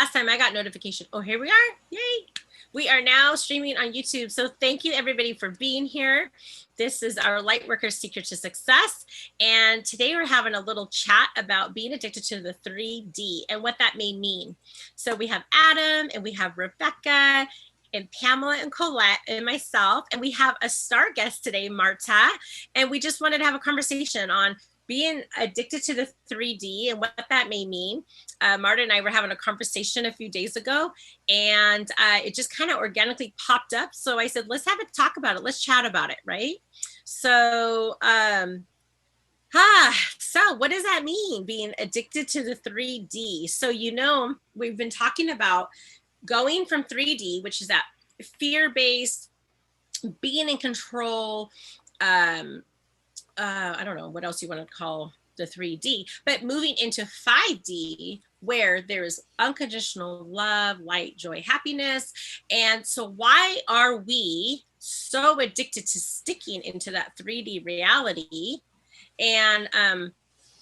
Last time I got notification. Oh, here we are. Yay. We are now streaming on YouTube. So thank you everybody for being here. This is our Lightworkers Secret to Success. And today we're having a little chat about being addicted to the 3D and what that may mean. So we have Adam and we have Rebecca and Pamela and Colette and myself. And we have a star guest today, Marta. And we just wanted to have a conversation on being addicted to the 3D and what that may mean. Marta and I were having a conversation a few days ago, and it just kind of organically popped up. So I said, let's have a talk about it. Let's chat about it, right? So, so what does that mean, being addicted to the 3D? So, we've been talking about going from 3D, which is that fear-based, being in control, I don't know what else you want to call the 3D, but moving into 5D, where there's unconditional love, light, joy, happiness. And so why are we so addicted to sticking into that 3D reality? And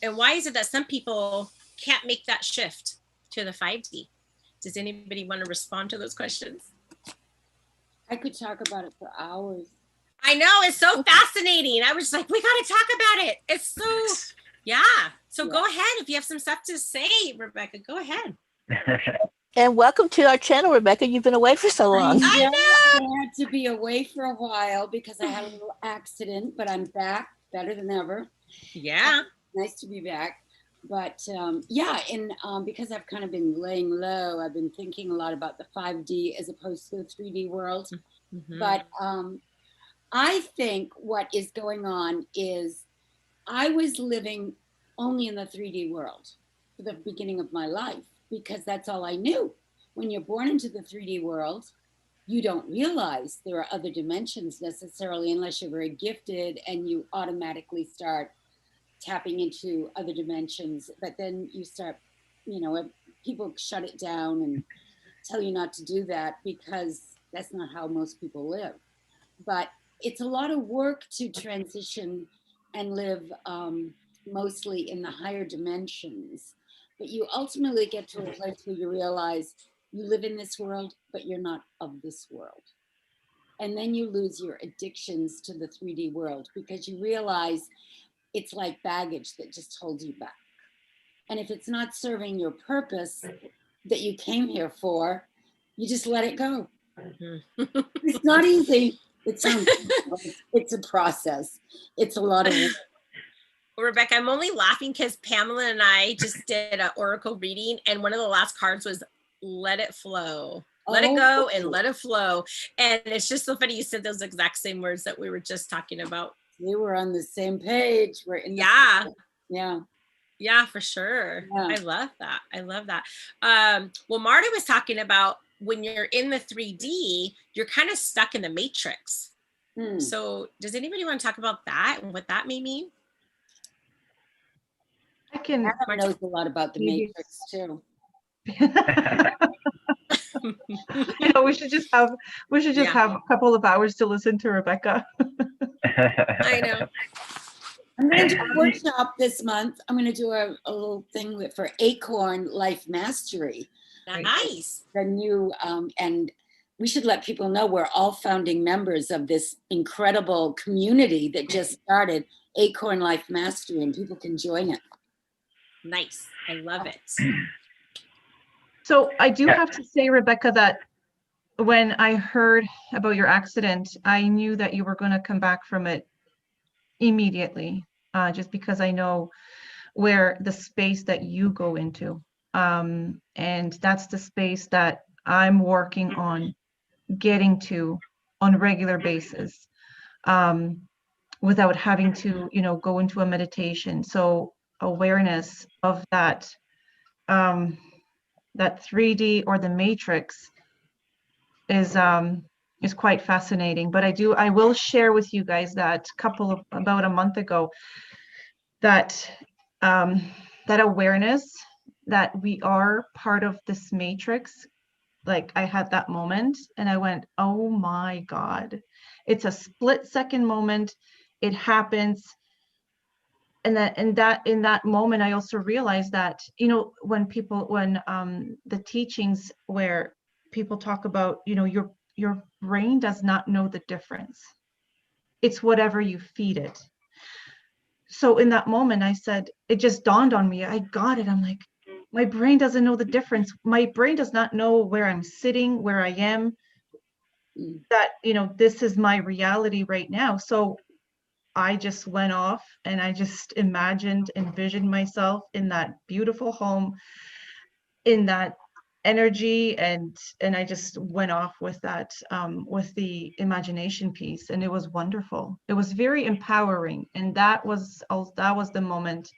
why is it that some people can't make that shift to the 5D? Does anybody want to respond to those questions? I could talk about it for hours. I know, it's so fascinating. I was like, we got to talk about it. It's so, yeah. So go ahead. If you have some stuff to say, Rebecca, go ahead. And welcome to our channel, Rebecca. You've been away for so long. I know. I had to be away for a while because I had a little accident, but I'm back better than ever. Yeah. Nice to be back. But because I've kind of been laying low, I've been thinking a lot about the 5D as opposed to the 3D world. Mm-hmm. But I think what is going on is I was living only in the 3D world for the beginning of my life because that's all I knew. When you're born into the 3D world, you don't realize there are other dimensions necessarily unless you're very gifted and you automatically start tapping into other dimensions. But then you start, people shut it down and tell you not to do that because that's not how most people live. But it's a lot of work to transition and live mostly in the higher dimensions. But you ultimately get to a place where you realize you live in this world, but you're not of this world. And then you lose your addictions to the 3D world because you realize it's like baggage that just holds you back. And if it's not serving your purpose that you came here for, you just let it go. Mm-hmm. It's not easy. It's a process. It's a lot of work. Well, Rebecca, I'm only laughing because Pamela and I just did an oracle reading, and one of the last cards was "Let it flow." Let it go and let it flow. And it's just so funny you said those exact same words that we were just talking about. We were on the same page. We're in the Yeah, for sure. Yeah. I love that. Well, Marta was talking about when you're in the 3D, you're kind of stuck in the matrix. So does anybody want to talk about that and what that may mean? Adam knows a lot about the matrix too. We should just have a couple of hours to listen to Rebecca. I know. I'm going to do a workshop this month. I'm going to do a little thing for Acorn Life Mastery. Nice. The new, and we should let people know we're all founding members of this incredible community that just started, Acorn Life Mastery, and people can join it. Nice. I love it. So I do have to say, Rebecca, that when I heard about your accident, I knew that you were going to come back from it immediately, just because I know where the space that you go into. And that's the space that I'm working on getting to on a regular basis, without having to, go into a meditation. So awareness of that, that 3D or the matrix is quite fascinating. But I will share with you guys that about a month ago, that that awareness that we are part of this matrix, like I had that moment and I went, oh my God, it's a split second moment. It happens. in that moment, I also realized that, you know, when the teachings where people talk about, you know, your brain does not know the difference. It's whatever you feed it. So in that moment, I said, it just dawned on me. I got it. I'm like, my brain doesn't know the difference. My brain does not know where I'm sitting, where I am, that, you know, this is my reality right now. So I just went off and I just envisioned myself in that beautiful home, in that energy, and I just went off with that, with the imagination piece, and it was wonderful. It was very empowering, and that was the moment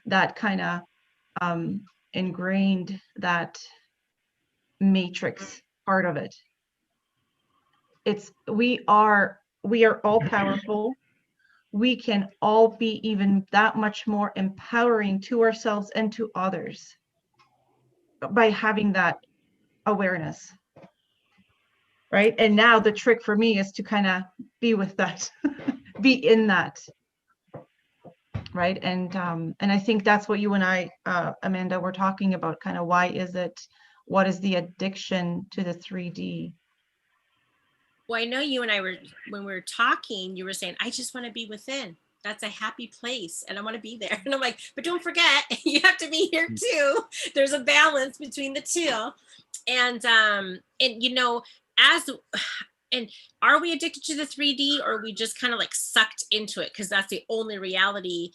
that kind of ingrained that matrix part of it. It's we are all powerful. We can all be even that much more empowering to ourselves and to others by having that awareness, right? And now the trick for me is to kind of be with that, be in that, right? And I think that's what you and I, Amanda, were talking about, kind of what is the addiction to the 3D? Well, I know you and I were, when we were talking, you were saying, I just want to be within. That's a happy place and I want to be there. And I'm like, but don't forget, you have to be here too. There's a balance between the two. And you know, as and are we addicted to the 3D, or are we just kind of like sucked into it because that's the only reality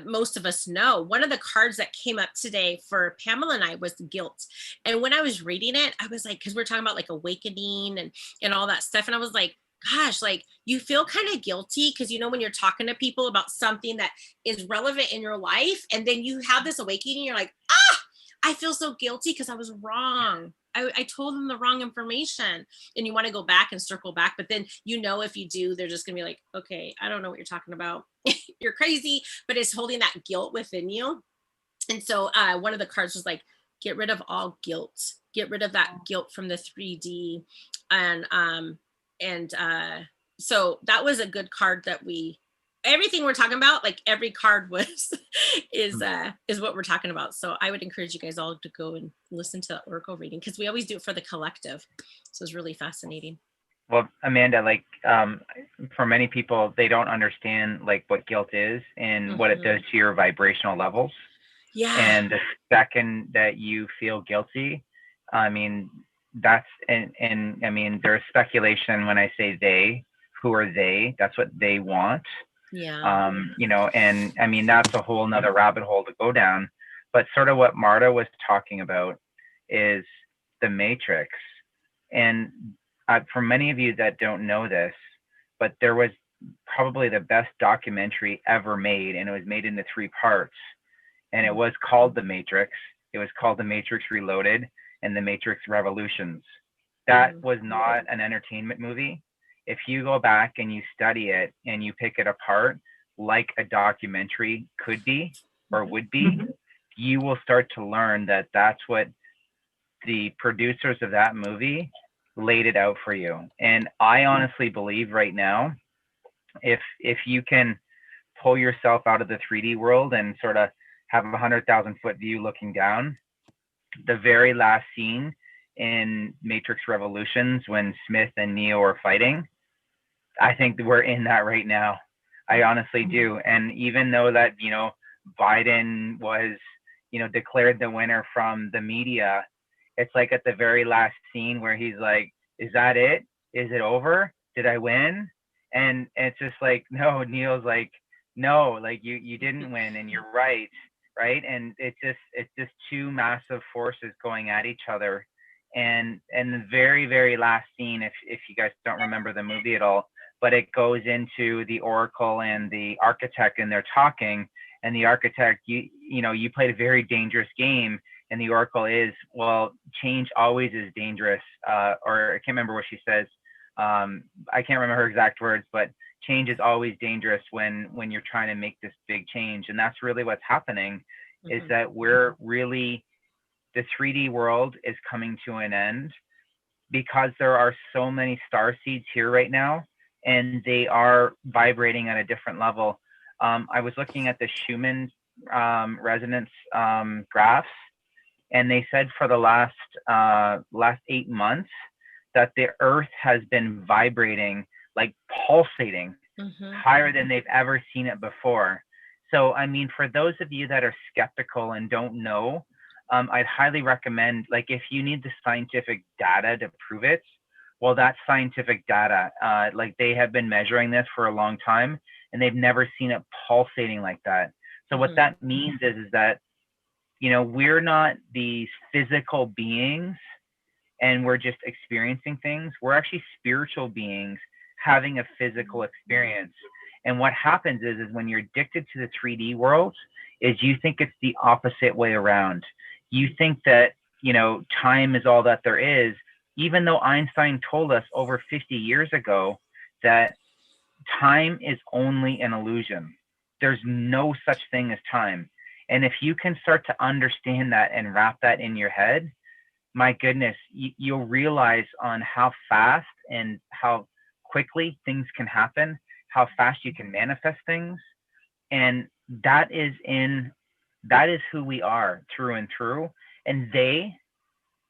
most of us know? One of the cards that came up today for Pamela and I was guilt. And when I was reading it, I was like, because we're talking about like awakening and all that stuff. And I was like, gosh, like you feel kind of guilty because, you know, when you're talking to people about something that is relevant in your life, and then you have this awakening, you're like, I feel so guilty because I was wrong. I told them the wrong information, and you want to go back and circle back. But then, you know, if you do, they're just going to be like, okay, I don't know what you're talking about. You're crazy, but it's holding that guilt within you. And so one of the cards was like, get rid of all guilt, get rid of that guilt from the 3D. And so that was a good card that everything we're talking about, like every card was is what we're talking about. So I would encourage you guys all to go and listen to that oracle reading, because we always do it for the collective. So it's really fascinating. Well, Amanda, like for many people, they don't understand like what guilt is and what it does to your vibrational levels. Yeah. And the second that you feel guilty, I mean, that's and I mean, there's speculation when I say they. Who are they? That's what they want. Yeah. You know, and I mean, that's a whole nother rabbit hole to go down. But sort of what Marta was talking about is the matrix. And for many of you that don't know this, but there was probably the best documentary ever made, and it was made into 3 parts. And it was called The Matrix. It was called The Matrix Reloaded and The Matrix Revolutions. That was not an entertainment movie. If you go back and you study it and you pick it apart like a documentary could be or would be, you will start to learn that that's what the producers of that movie laid it out for you. And I honestly believe right now, if you can pull yourself out of the 3D world and sort of have a 100,000-foot view looking down, the very last scene in Matrix Revolutions when Smith and Neo are fighting, I think we're in that right now. I honestly do. And even though that, you know, Biden was, you know, declared the winner from the media, it's like at the very last scene where he's like, is that it? Is it over? Did I win? And it's just like, no, Neo's like, no, like you didn't win, and you're right. Right. And it's just 2 massive forces going at each other. And the very, very last scene, if you guys don't remember the movie at all, but it goes into the Oracle and the Architect, and they're talking, and the Architect, you know, you played a very dangerous game, and the Oracle is, well, change always is dangerous, or I can't remember what she says. I can't remember her exact words, but change is always dangerous when you're trying to make this big change. And that's really what's happening, is that we're really, the 3D world is coming to an end because there are so many star seeds here right now, and they are vibrating at a different level. I was looking at the Schumann resonance graphs, and they said for the last 8 months that the Earth has been vibrating, like pulsating, higher than they've ever seen it before. So, I mean, for those of you that are skeptical and don't know, I'd highly recommend, like, if you need the scientific data to prove it, well, that's scientific data. Like, they have been measuring this for a long time, and they've never seen it pulsating like that. So what that means is that, you know, we're not these physical beings and we're just experiencing things. We're actually spiritual beings having a physical experience. And what happens is when you're addicted to the 3D world, is you think it's the opposite way around. You think that, you know, time is all that there is, even though Einstein told us over 50 years ago that time is only an illusion. There's no such thing as time. And if you can start to understand that and wrap that in your head, my goodness, you'll realize on how fast and how quickly things can happen, how fast you can manifest things. And that is who we are through and through. And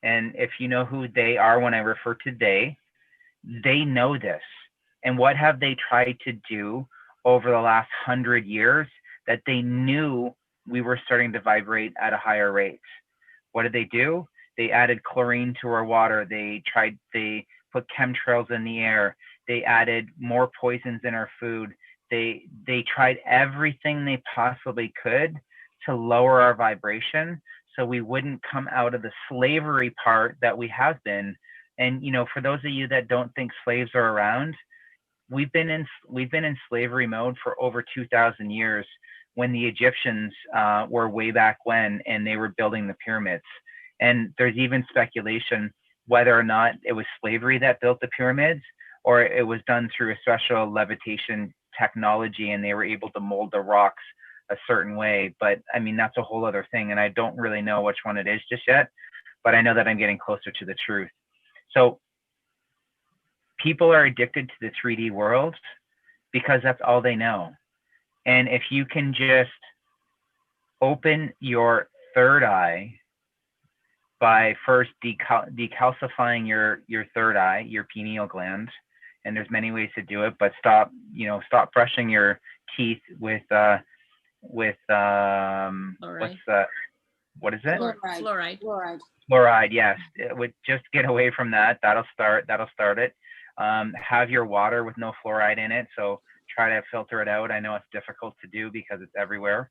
if you know who they are, when I refer to they know this. And what have they tried to do over the last 100 years that they knew we were starting to vibrate at a higher rate? What did they do? They added chlorine to our water. They put chemtrails in the air. They added more poisons in our food. They tried everything they possibly could to lower our vibration so we wouldn't come out of the slavery part that we have been. And, you know, for those of you that don't think slaves are around, we've been in slavery mode for over 2,000 years, when the Egyptians were way back when, and they were building the pyramids. And there's even speculation whether or not it was slavery that built the pyramids, or it was done through a special levitation technology and they were able to mold the rocks a certain way. But I mean, that's a whole other thing. And I don't really know which one it is just yet, but I know that I'm getting closer to the truth. So people are addicted to the 3D world because that's all they know. And if you can just open your third eye by first decalcifying your third eye, your pineal gland, and there's many ways to do it, but stop brushing your teeth with what is it? Fluoride, yes. It would just get away from that. That'll start it. Have your water with no fluoride in it, so try to filter it out. I know it's difficult to do because it's everywhere.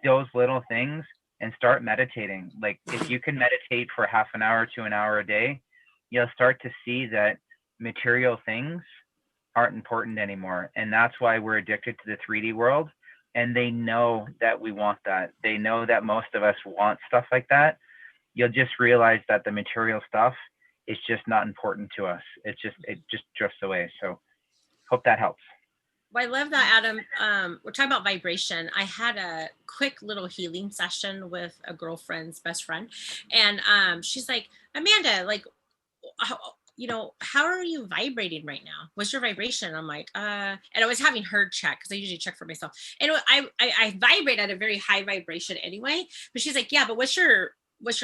Those little things, and start meditating. Like, if you can meditate for half an hour to an hour a day, you'll start to see that material things aren't important anymore. And that's why we're addicted to the 3D world. And they know that we want that. They know that most of us want stuff like that. You'll just realize that the material stuff is just not important to us. It just drifts away. So hope that helps. Well, I love that, Adam. We're talking about vibration. I had a quick little healing session with a girlfriend's best friend, and she's like, Amanda, like, how are you vibrating right now? What's your vibration? I'm like, and I was having her check, because I usually check for myself. And I vibrate at a very high vibration anyway. But she's like, yeah, but what's your what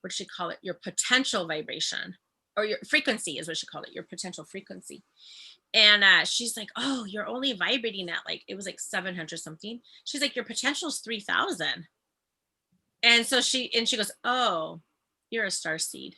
does she call it? Your potential vibration, or your frequency is what she called it. Your potential frequency. And she's like, oh, you're only vibrating at, like, it was like 700 something. She's like, your potential is 3,000. And so she goes, oh, you're a star seed.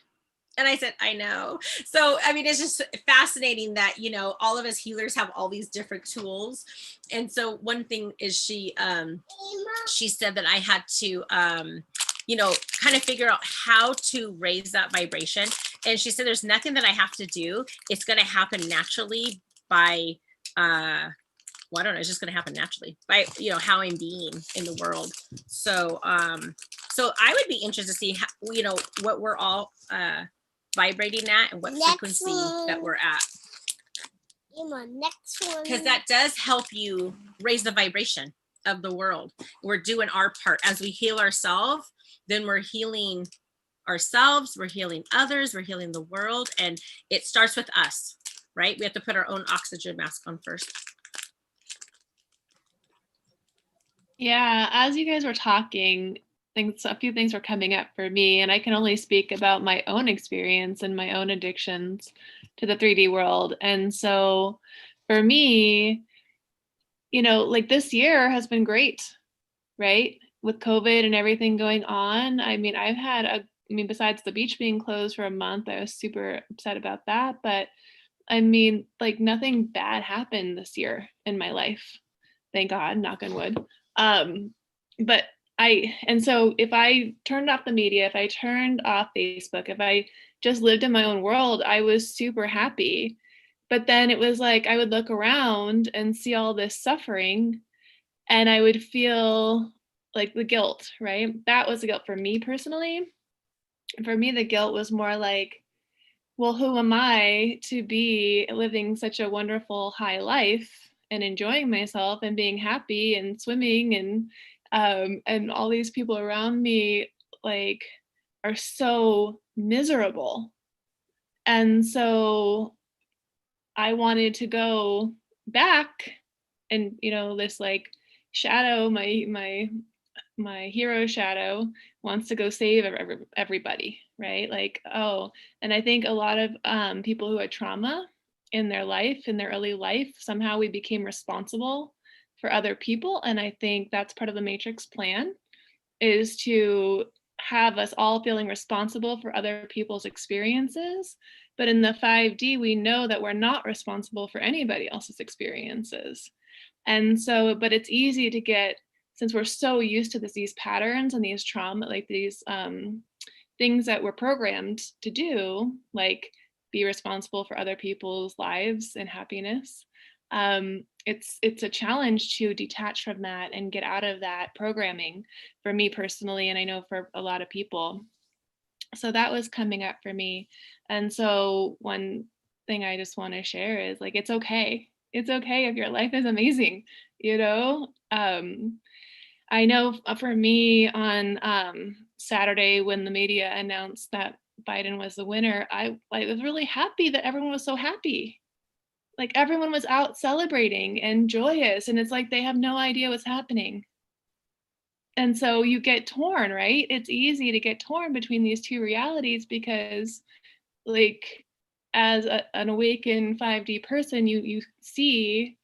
And I said, I know. So, I mean, it's just fascinating that, you know, all of us healers have all these different tools. And so one thing is she said that I had to, kind of figure out how to raise that vibration. And she said, there's nothing that I have to do. It's going to happen naturally by, I don't know, it's just going to happen naturally by, how I'm being in the world. So, so I would be interested to see how, what we're all vibrating at and what frequency that we're at. Next one. Because that does help you raise the vibration of the world. We're doing our part. As we heal ourselves, then we're healing ourselves, we're healing others, we're healing the world. And it starts with us, right? We have to put our own oxygen mask on first. Yeah, as you guys were talking, a few things were coming up for me, and I can only speak about my own experience and my own addictions to the 3D world. And so for me, like this year has been great, right? With COVID and everything going on. I mean, besides the beach being closed for a month, I was super upset about that. But I mean, like nothing bad happened this year in my life. Thank God, knock on wood. But and so if I turned off the media, if I turned off Facebook, if I just lived in my own world, I was super happy. But then it was like I would look around and see all this suffering and I would feel like the guilt, right? That was the guilt for me personally. For me, the guilt was more like, well, who am I to be living such a wonderful high life and enjoying myself and being happy and swimming and all these people around me like are so miserable. And so I wanted to go back and this like shadow, my hero shadow wants to go save everybody, right? Like, oh, and I think a lot of people who had trauma in their life, in their early life, somehow we became responsible for other people. And I think that's part of the Matrix plan, is to have us all feeling responsible for other people's experiences. But in the 5D, we know that we're not responsible for anybody else's experiences. And so, but it's easy to get, since we're so used to these patterns and these trauma, like these things that we're programmed to do, like be responsible for other people's lives and happiness. It's a challenge to detach from that and get out of that programming for me personally, and I know for a lot of people. So that was coming up for me. And so one thing I just want to share is like, it's okay. It's okay if your life is amazing, I know for me on Saturday when the media announced that Biden was the winner, I was really happy that everyone was so happy. Like everyone was out celebrating and joyous, and it's like they have no idea what's happening. And so you get torn, right? It's easy to get torn between these two realities because like as an awakened 5D person, you see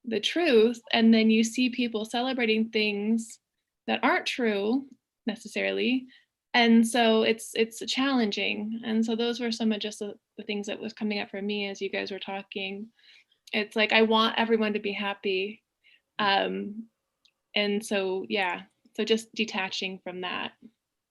the truth, and then you see people celebrating things that aren't true necessarily, and so it's challenging. And so those were some of just the things that was coming up for me as you guys were talking. It's like I want everyone to be happy, and so yeah, so just detaching from that.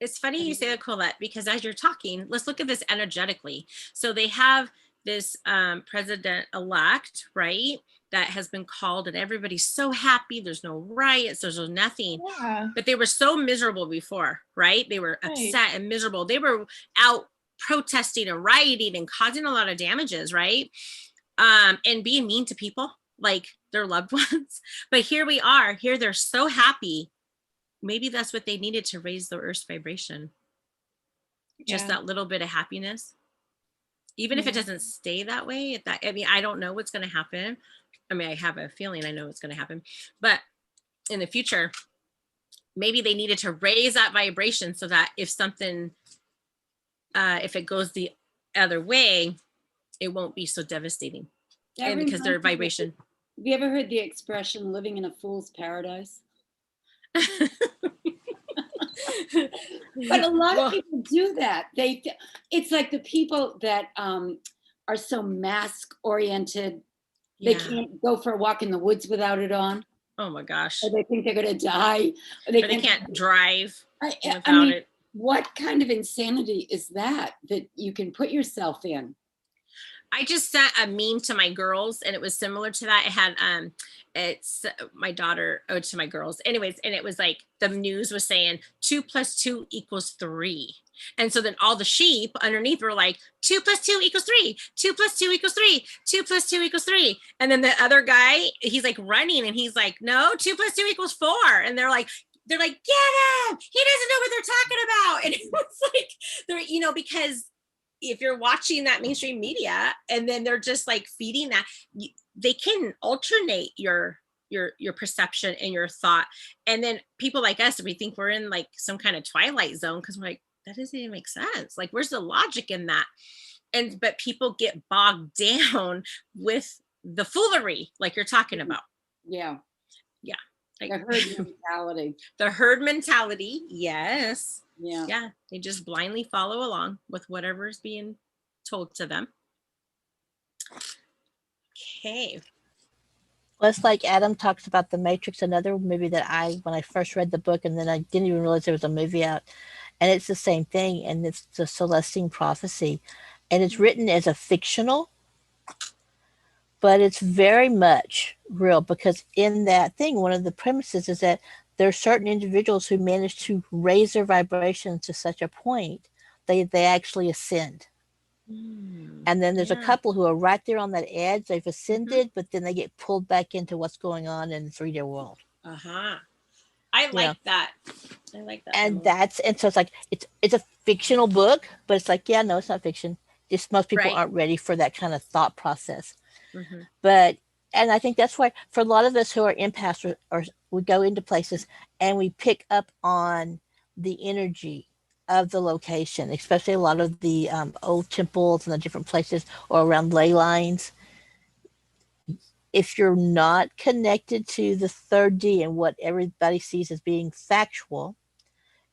It's funny you say that, Colette, because as you're talking, let's look at this energetically. So they have this president-elect, right, that has been called, and everybody's so happy. There's no riots, there's no nothing. Yeah. But they were so miserable before, right? They were upset and miserable. They were out protesting and rioting and causing a lot of damages, right? And being mean to people, like their loved ones. But here we are, here they're so happy. Maybe that's what they needed to raise the Earth's vibration. Just that little bit of happiness. Even if it doesn't stay that way, I mean, I don't know what's going to happen. I mean, I have a feeling I know what's going to happen, but in the future, maybe they needed to raise that vibration so that if something, if it goes the other way, it won't be so devastating. And because their vibration. Have you ever heard the expression living in a fool's paradise? But a lot of people do that. It's like the people that are so mask oriented, they can't go for a walk in the woods without it on. Oh my gosh. Or they think they're gonna die. Or they can't drive without it. What kind of insanity is that you can put yourself in? I just sent a meme to my girls, and it was similar to that. It had it's my daughter to my girls, anyways, and it was like the news was saying 2 + 2 = 3, and so then all the sheep underneath were like 2 + 2 = 3, 2 + 2 = 3, 2 + 2 = 3, and then the other guy, he's like running, and he's like, no, 2 + 2 = 4, and they're like, get him, he doesn't know what they're talking about. And it was like, they're because if you're watching that mainstream media and then they're just like feeding that, they can alternate your your perception and your thought. And then people like us, we think we're in like some kind of twilight zone because we're like, that doesn't even make sense. Like, where's the logic in that? But people get bogged down with the foolery, like you're talking about. Yeah. Yeah. Like, The herd mentality. the herd mentality. Yes. Yeah. Yeah. They just blindly follow along with whatever's being told to them. Okay. Well, it's like Adam talks about The Matrix, another movie that when I first read the book, and then I didn't even realize there was a movie out, and it's the same thing, and it's the Celestine Prophecy, and it's written as a fictional, but it's very much real, because in that thing, one of the premises is that there are certain individuals who manage to raise their vibrations to such a point they actually ascend. And then there's a couple who are right there on that edge. They've ascended, but then they get pulled back into what's going on in the 3D world. I like that. I like that. And so it's like it's a fictional book, but it's like, yeah, no, it's not fiction. Just most people aren't ready for that kind of thought process. But and I think that's why for a lot of us who are empaths, or we go into places and we pick up on the energy of the location, especially a lot of the old temples and the different places or around ley lines. If you're not connected to the 3D and what everybody sees as being factual,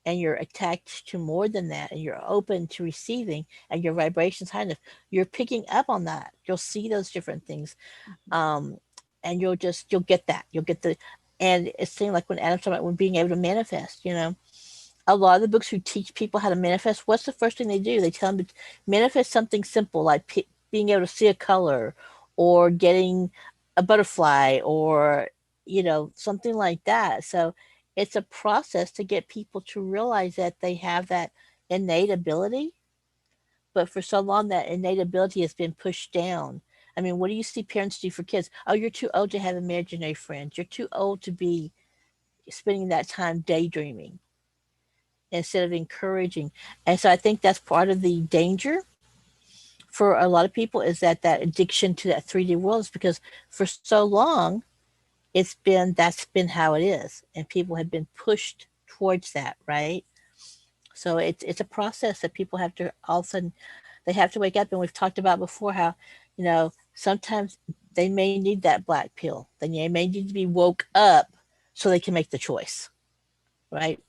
and you're attached to more than that, and you're open to receiving, and your vibration's high enough, you're picking up on that. You'll see those different things. And you'll get that. You'll get and it's things like when Adam's talking about when being able to manifest, a lot of the books who teach people how to manifest, what's the first thing they do? They tell them to manifest something simple, like being able to see a color, or getting a butterfly, or, something like that. So it's a process to get people to realize that they have that innate ability. But for so long, that innate ability has been pushed down. I mean, what do you see parents do for kids? Oh, you're too old to have imaginary friends. You're too old to be spending that time daydreaming, instead of encouraging. And so I think that's part of the danger for a lot of people, is that addiction to that 3D world, is because for so long that's been how it is, and people have been pushed towards that, right? So it's a process that people have to, all of a sudden they have to wake up. And we've talked about before how, sometimes they may need that black pill. They may need to be woke up so they can make the choice, right?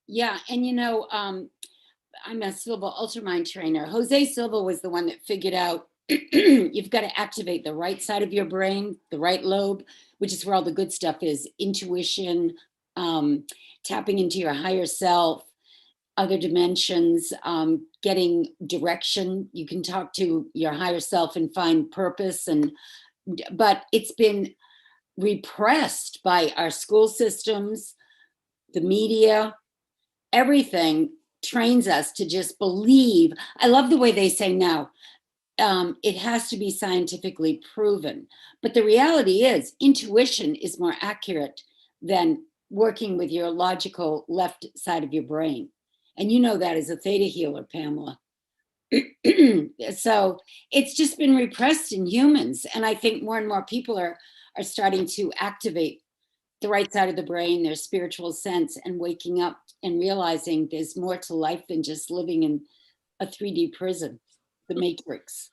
Yeah, and I'm a Silva Ultramind trainer. Jose Silva was the one that figured out you've got to activate the right side of your brain, the right lobe, which is where all the good stuff is. Intuition, tapping into your higher self, other dimensions, getting direction. You can talk to your higher self and find purpose. But it's been repressed by our school systems, the media. Everything trains us to just believe. I love the way they say now, it has to be scientifically proven. But the reality is, intuition is more accurate than working with your logical left side of your brain. And you know that as a theta healer, Pamela. So it's just been repressed in humans. And I think more and more people are starting to activate the right side of the brain, their spiritual sense, and waking up and realizing there's more to life than just living in a 3D prison, the Matrix.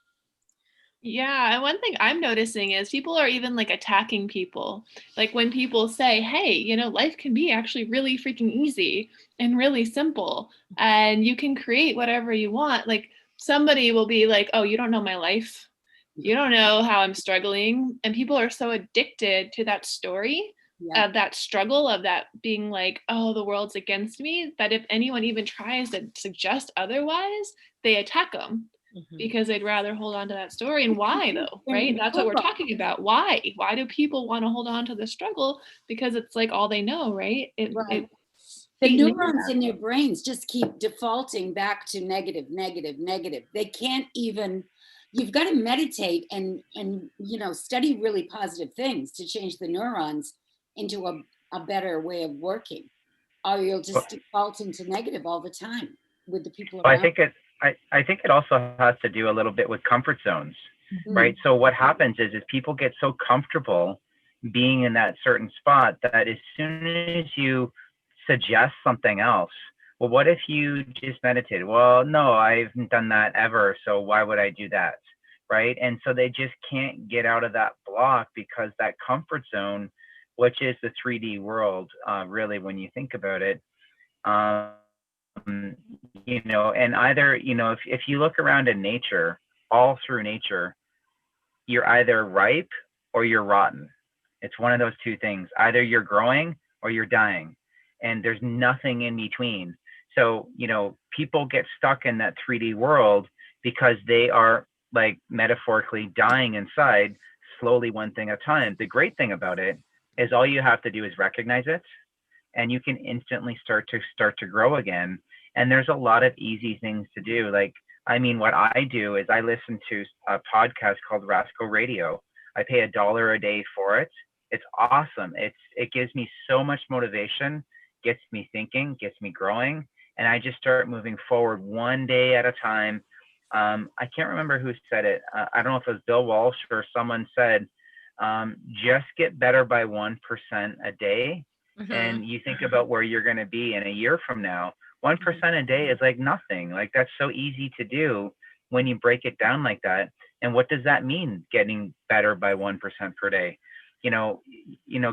Yeah, and one thing I'm noticing is people are even like attacking people. Like when people say, hey, life can be actually really freaking easy and really simple, and you can create whatever you want. Like somebody will be like, oh, you don't know my life. You don't know how I'm struggling. And people are so addicted to that story, of that struggle, of that being like, oh, the world's against me, that if anyone even tries to suggest otherwise, they attack them. Because they'd rather hold on to that story. And why though, right? That's what we're talking about. Why do people want to hold on to the struggle? Because it's like all they know, right? The neurons in their brains just keep defaulting back to negative, negative, negative. They can't even, you've got to meditate and study really positive things to change the neurons into a better way of working, or you'll just default into negative all the time with the people around. I think it also has to do a little bit with comfort zones. right? So what happens is people get so comfortable being in that certain spot that as soon as you suggest something else, well, what if you just meditated? Well, no, I haven't done that ever, so why would I do that, right? And so they just can't get out of that block, because that comfort zone, which is the 3D world, really, when you think about it, you know, and either, you know, if you look around in nature, all through nature, you're either ripe or you're rotten. It's one of those two things. Either you're growing or you're dying, and there's nothing in between. So, you know, people get stuck in that 3D world because they are, like, metaphorically dying inside, slowly, one thing at a time. The great thing about it is all you have to do is recognize it, and you can instantly start to grow again. And there's a lot of easy things to do. Like, I mean, what I do is I listen to a podcast called Rascal Radio. I pay $1 a day for it. It's awesome. It gives me so much motivation, gets me thinking, gets me growing, and I just start moving forward one day at a time. I can't remember who said it. I don't know if it was Bill Walsh or someone said, just get better by 1% a day. And you think about where you're going to be in a year from now. 1% a day is like nothing. Like, that's so easy to do when you break it down like that. And what does that mean, getting better by 1% per day? You know,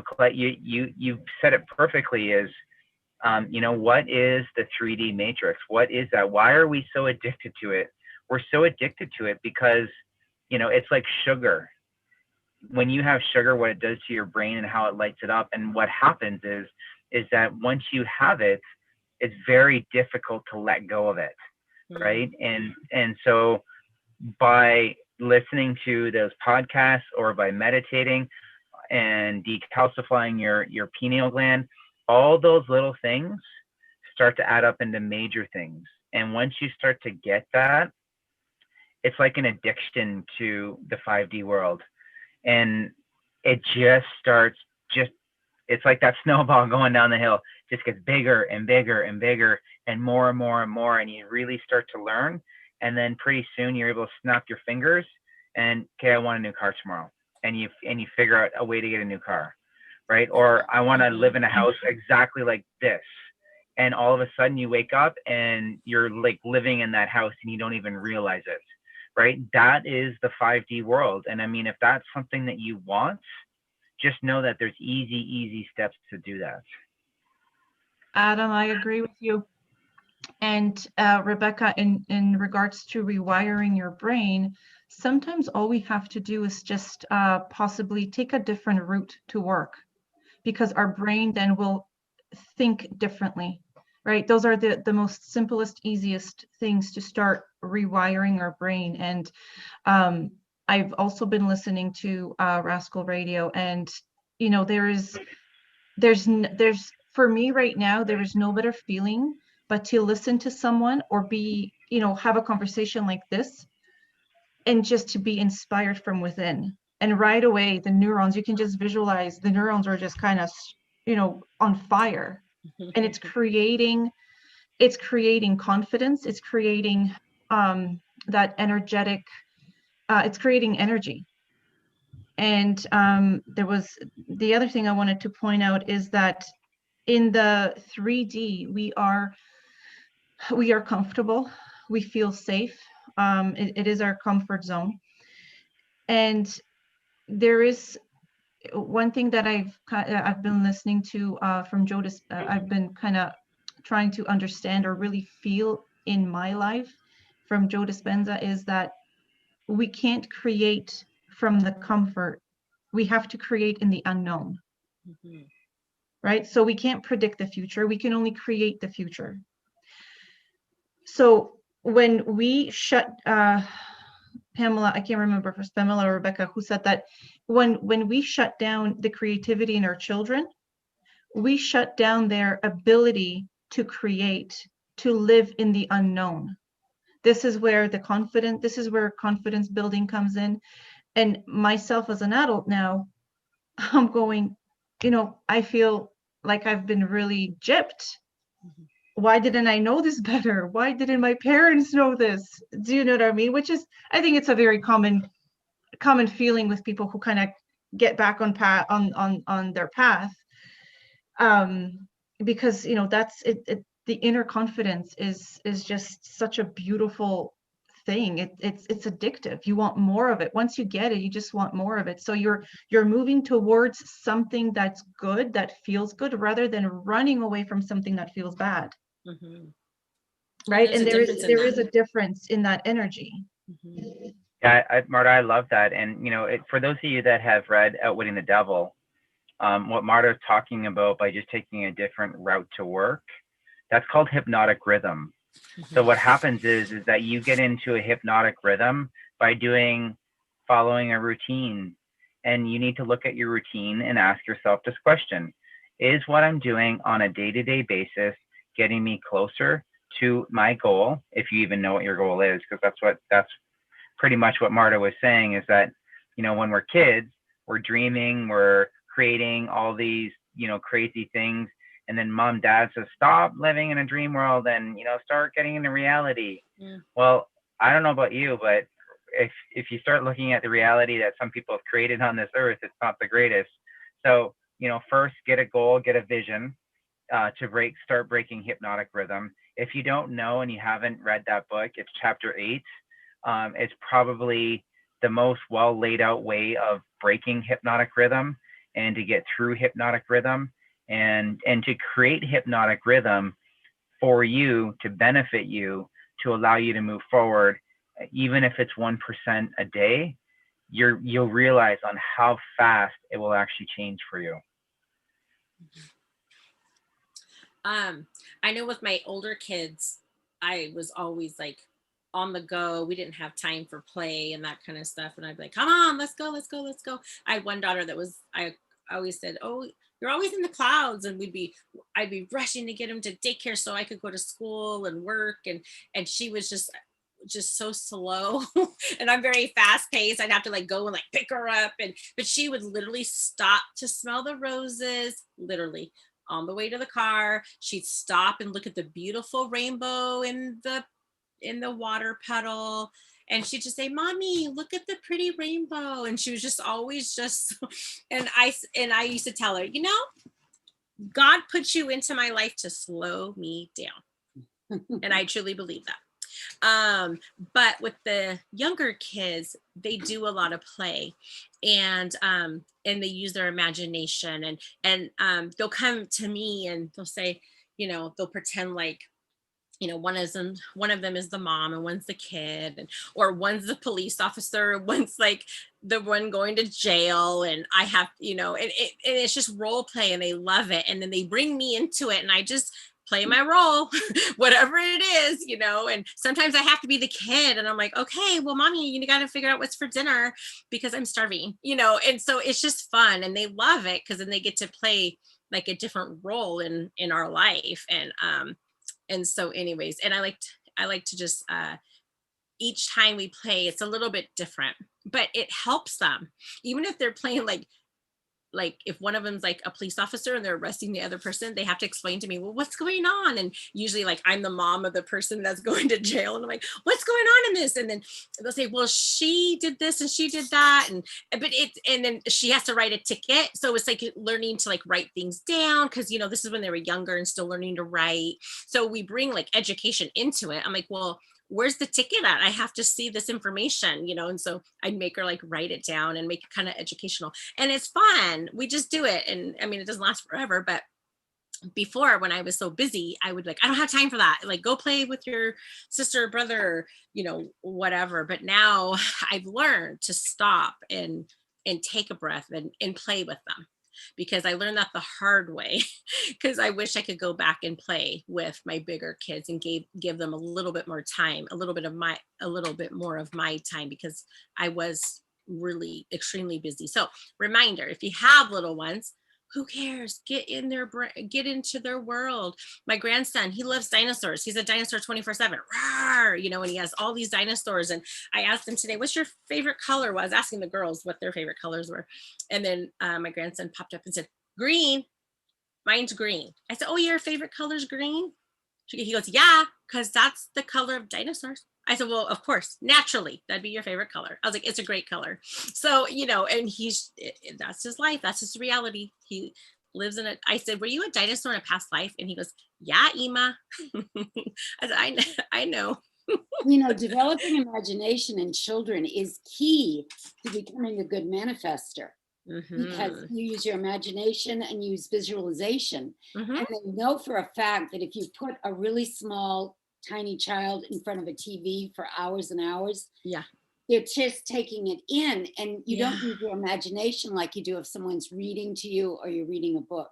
Colette, you said it perfectly. Is you know, what is the 3D matrix? What is that? Why are we so addicted to it? We're so addicted to it because, you know, it's like sugar. When you have sugar, what it does to your brain and how it lights it up, and what happens is that once you have it, it's very difficult to let go of it, right? And so by listening to those podcasts, or by meditating and decalcifying your pineal gland, all those little things start to add up into major things. And once you start to get that, it's like an addiction to the 5D world. And it just starts, it's like that snowball going down the hill, just gets bigger and bigger and bigger, and more and more and more. And you really start to learn. And then pretty soon you're able to snap your fingers and, okay, I want a new car tomorrow. And you figure out a way to get a new car, right? Or I want to live in a house exactly like this. And all of a sudden you wake up and you're like living in that house and you don't even realize it, right? That is the 5D world. And I mean, if that's something that you want, just know that there's easy steps to do that. Adam, I agree with you. And Rebecca, in regards to rewiring your brain, sometimes all we have to do is just possibly take a different route to work, because our brain then will think differently, right? Those are the most simplest, easiest things to start rewiring our brain. And I've also been listening to Rascal Radio, and you know, there's for me right now, there is no better feeling but to listen to someone, or be, you know, have a conversation like this, and just to be inspired from within. And right away, the neurons, you can just visualize the neurons are just kind of, you know, on fire. And it's creating confidence. It's creating that energetic, it's creating energy. And there was the other thing I wanted to point out is that in the 3D, we are comfortable, we feel safe. It is our comfort zone. And there is one thing that I've been listening to from Joe Dispenza. I've been kind of trying to understand or really feel in my life from Joe Dispenza, is that we can't create from the comfort. We have to create in the unknown. Right? So we can't predict the future. We can only create the future. So when we shut, Pamela, I can't remember if it was Pamela or Rebecca who said that when we shut down the creativity in our children, we shut down their ability to create, to live in the unknown. This is where confidence building comes in. And myself as an adult now, I'm going, you know, I feel like I've been really gypped. Why didn't I know this better? Why didn't my parents know this? Do you know what I mean? Which is, I think it's a very common common feeling with people who kind of get back on their path, because that's it. The inner confidence is just such a beautiful thing. It's addictive. You want more of it. Once you get it, you just want more of it. So you're moving towards something that's good, that feels good, rather than running away from something that feels bad. Mm-hmm. Right. There's And a there difference in is that. a difference in that energy. Mm-hmm. Yeah, Marta, I love that. And for those of you that have read Outwitting the Devil, what Marta is talking about by just taking a different route to work, that's called hypnotic rhythm. So what happens is that you get into a hypnotic rhythm by following a routine, and you need to look at your routine and ask yourself this question: is what I'm doing on a day-to-day basis getting me closer to my goal? If you even know what your goal is, because that's pretty much what Marta was saying, is that, when we're kids, we're dreaming, we're creating all these, crazy things. And then mom, dad says, stop living in a dream world and, start getting into reality. Yeah. Well, I don't know about you, but if you start looking at the reality that some people have created on this earth, it's not the greatest. So, first get a goal, get a vision to start breaking hypnotic rhythm. If you don't know and you haven't read that book, it's chapter 8. It's probably the most well laid out way of breaking hypnotic rhythm and to get through hypnotic rhythm and to create hypnotic rhythm for you, to benefit you, to allow you to move forward. Even if it's 1% a day, you'll realize on how fast it will actually change for you. I know with my older kids, I was always like on the go. We didn't have time for play and that kind of stuff. And I'd be like, come on, let's go, let's go, let's go. I had one daughter that I always said, oh, you're always in the clouds. And I'd be rushing to get him to daycare so I could go to school and work. And she was just so slow. And I'm very fast paced. I'd have to like go and like pick her up. But she would literally stop to smell the roses, literally. On the way to the car, she'd stop and look at the beautiful rainbow in the water puddle, and she'd just say, mommy, look at the pretty rainbow. And she was just always just and I used to tell her, God put you into my life to slow me down. And I truly believe that. But with the younger kids, they do a lot of play, and they use their imagination, and they'll come to me and they'll say, they'll pretend like, one of them is the mom and one's the kid, or one's the police officer, one's like the one going to jail, and I have, and it's just role play, and they love it, and then they bring me into it, and I just play my role, whatever it is, and sometimes I have to be the kid, and I'm like, okay, well, mommy, you got to figure out what's for dinner because I'm starving, and so it's just fun, and they love it because then they get to play like a different role in our life, and so anyways, and I like to just each time we play, it's a little bit different, but it helps them, even if they're playing like if one of them's like a police officer and they're arresting the other person, they have to explain to me, well, what's going on? And usually like I'm the mom of the person that's going to jail, and I'm like, what's going on in this? And then they'll say, well, she did this and she did that, and then she has to write a ticket. So it's like learning to like write things down, because this is when they were younger and still learning to write. So we bring like education into it. I'm like, well, where's the ticket at? I have to see this information, and so I'd make her like write it down and make it kind of educational, and it's fun. We just do it. And I mean, it doesn't last forever, but before, when I was so busy, I would like, I don't have time for that. Like, go play with your sister or brother, whatever. But now I've learned to stop and take a breath and play with them, because I learned that the hard way, because I wish I could go back and play with my bigger kids and give them a little bit more time, a little bit more of my time, because I was really extremely busy. So reminder, if you have little ones, who cares? Get into their world. My grandson, he loves dinosaurs. He's a dinosaur 24/7. Rawr, and he has all these dinosaurs. And I asked him today, what's your favorite color? Well, I was asking the girls what their favorite colors were. And then my grandson popped up and said, green. Mine's green. I said, oh, your favorite color's green? He goes, yeah, because that's the color of dinosaurs. I said, well, of course, naturally, that'd be your favorite color. I was like, it's a great color. So, you know, and that's his life. That's his reality. He lives in it. I said, were you a dinosaur in a past life? And he goes, yeah, Ema. I said, I know. You know, developing imagination in children is key to becoming a good manifester. Because you use your imagination and use visualization. And they know for a fact that if you put a really small, tiny child in front of a TV for hours and hours, they're just taking it in, and you don't use your imagination like you do if someone's reading to you or you're reading a book.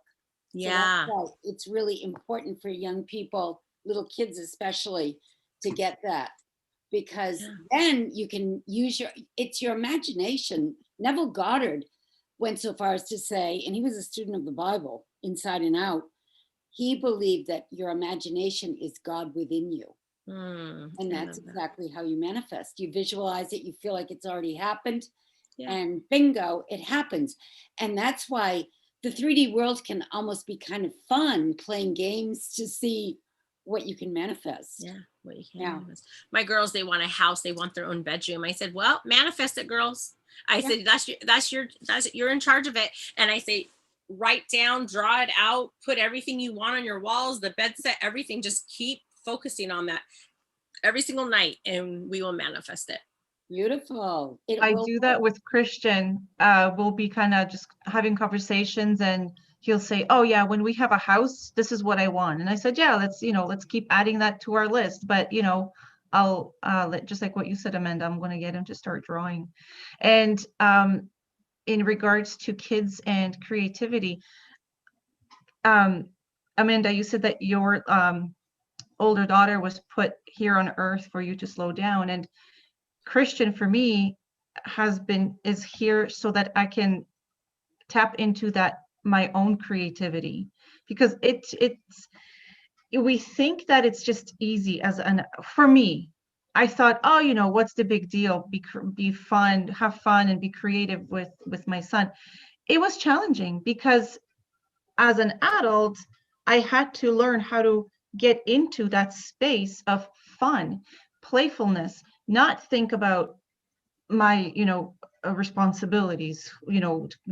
So that's why it's really important for young people, little kids especially, to get that, because then you can use it's your imagination. Neville Goddard went so far as to say, and he was a student of the Bible inside and out, he believed that your imagination is God within you. And that's exactly how you manifest. You visualize it, you feel like it's already happened, and bingo, it happens. And that's why the 3D world can almost be kind of fun, playing games to see what you can manifest. Yeah, what you can manifest. My girls, they want a house, they want their own bedroom. I said, well, manifest it, girls. I said, you're in charge of it. And I say, write down, draw it out, put everything you want on your walls, the bed set, everything. Just keep focusing on that every single night, and we will manifest it. Beautiful. I do that with Christian. We'll be kind of just having conversations, and he'll say, oh yeah, when we have a house, this is what I want. And I said, yeah, let's keep adding that to our list. But I'll just like what you said, Amanda, I'm going to get him to start drawing. And in regards to kids and creativity, Amanda, you said that your older daughter was put here on earth for you to slow down, and Christian for me is here so that I can tap into that, my own creativity, because we think that it's just easy for me. I thought, oh, what's the big deal? Be fun, have fun, and be creative with my son. It was challenging because as an adult, I had to learn how to get into that space of fun, playfulness, not think about my, responsibilities,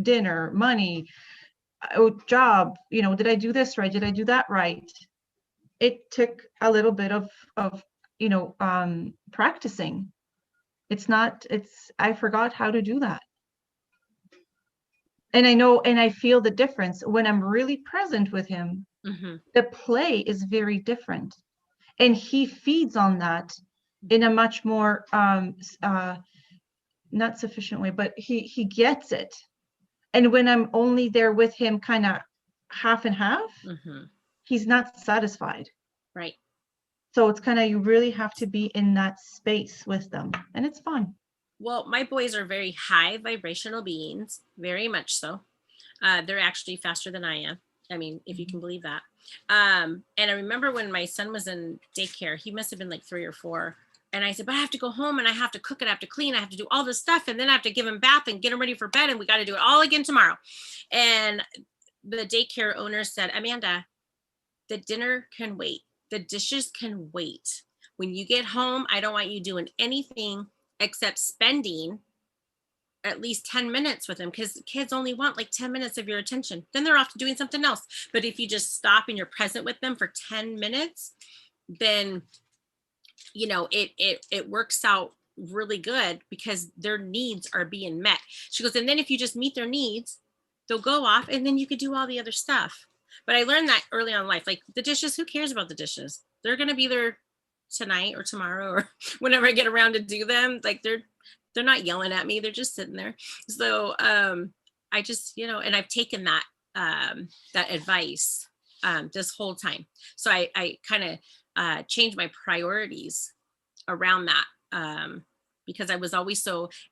dinner, money, job, did I do this right? Did I do that right? It took a little bit of practicing. I forgot how to do that. And I know, and I feel the difference when I'm really present with him. The play is very different, and he feeds on that in a much more not sufficient way, but he gets it. And when I'm only there with him kind of half and half, he's not satisfied. Right. So it's kind of, you really have to be in that space with them, and it's fun. Well, my boys are very high vibrational beings, very much so. They're actually faster than I am. I mean, if you can believe that. And I remember when my son was in daycare, he must have been like 3 or 4. And I said, but I have to go home and I have to cook and I have to clean. I have to do all this stuff. And then I have to give him bath and get him ready for bed. And we got to do it all again tomorrow. And the daycare owner said, Amanda, the dinner can wait. The dishes can wait. When you get home, I don't want you doing anything except spending at least 10 minutes with them, because kids only want like 10 minutes of your attention. Then they're off to doing something else. But if you just stop and you're present with them for 10 minutes, then, it works out really good because their needs are being met. She goes, and then if you just meet their needs, they'll go off and then you could do all the other stuff. But I learned that early on in life, like the dishes, who cares about the dishes? They're going to be there tonight or tomorrow or whenever I get around to do them. Like they're not yelling at me. They're just sitting there. So I just, and I've taken that advice this whole time. So I kind of changed my priorities around that because I was always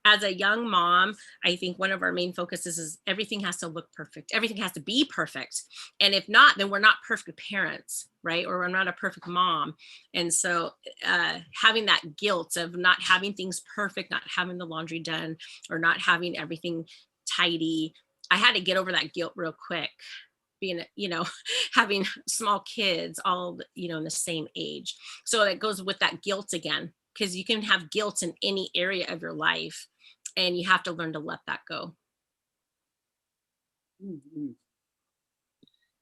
as a young mom, I think one of our main focuses is everything has to look perfect. Everything has to be perfect. And if not, then we're not perfect parents, right? Or I'm not a perfect mom. And so having that guilt of not having things perfect, not having the laundry done, or not having everything tidy, I had to get over that guilt real quick. Being, having small kids all, in the same age. So it goes with that guilt again. because you can have guilt in any area of your life, and you have to learn to let that go.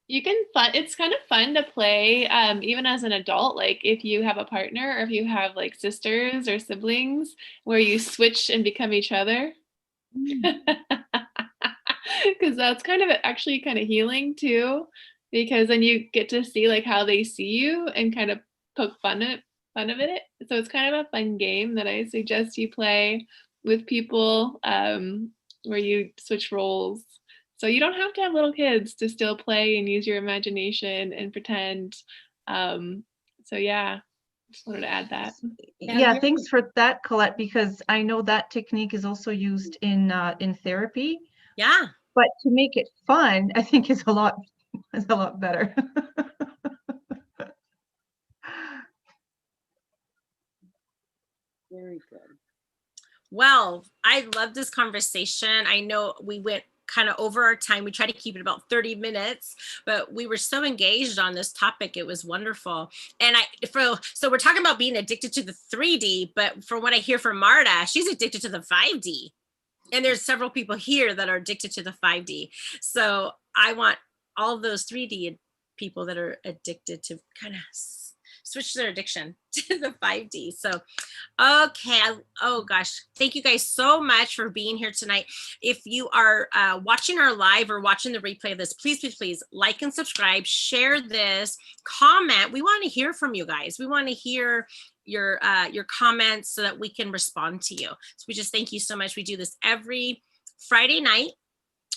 You can it's kind of fun to play even as an adult, like if you have a partner or if you have like sisters or siblings where you switch and become each other. Because that's kind of actually kind of healing too, because then you get to see like how they see you and kind of poke fun of it. So it's kind of a fun game that I suggest you play with people, where you switch roles. So you don't have to have little kids to still play and use your imagination and pretend. So yeah, just wanted to add that. Yeah, thanks for that, Colette, because I know that technique is also used in therapy. Yeah. But to make it fun, I think is a lot better. Very good. Well, I love this conversation. I know we went kind of over our time. We try to keep it about 30 minutes, but we were so engaged on this topic. It was wonderful. And so we're talking about being addicted to the 3D, but from what I hear from Marta, she's addicted to the 5D. And there's several people here that are addicted to the 5D. So I want all of those 3D people that are addicted to kind of switch their addiction to the 5D. So, okay. Oh gosh. Thank you guys so much for being here tonight. If you are watching our live or watching the replay of this, please, please, please like and subscribe, share this, comment. We want to hear from you guys. We want to hear your comments so that we can respond to you. So we just thank you so much. We do this every Friday night.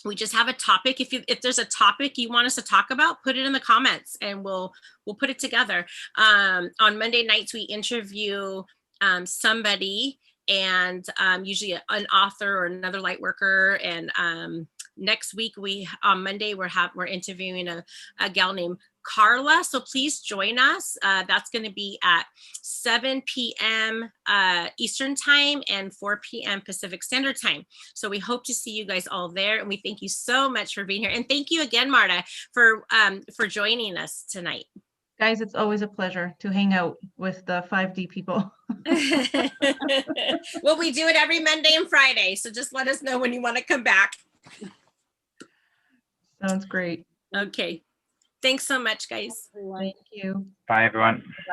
We just have a topic. If there's a topic you want us to talk about, put it in the comments and we'll put it together. On Monday nights, we interview somebody, and usually an author or another light worker. And next week, on Monday, we're interviewing a gal named Carla. So please join us. That's going to be at 7 p.m. Eastern time and 4 p.m. Pacific Standard Time. So we hope to see you guys all there. And we thank you so much for being here. And thank you again, Marta, for joining us tonight. Guys, it's always a pleasure to hang out with the 5D people. Well, we do it every Monday and Friday. So just let us know when you want to come back. Sounds great. Okay. Thanks so much, guys. Thank you. Bye, everyone.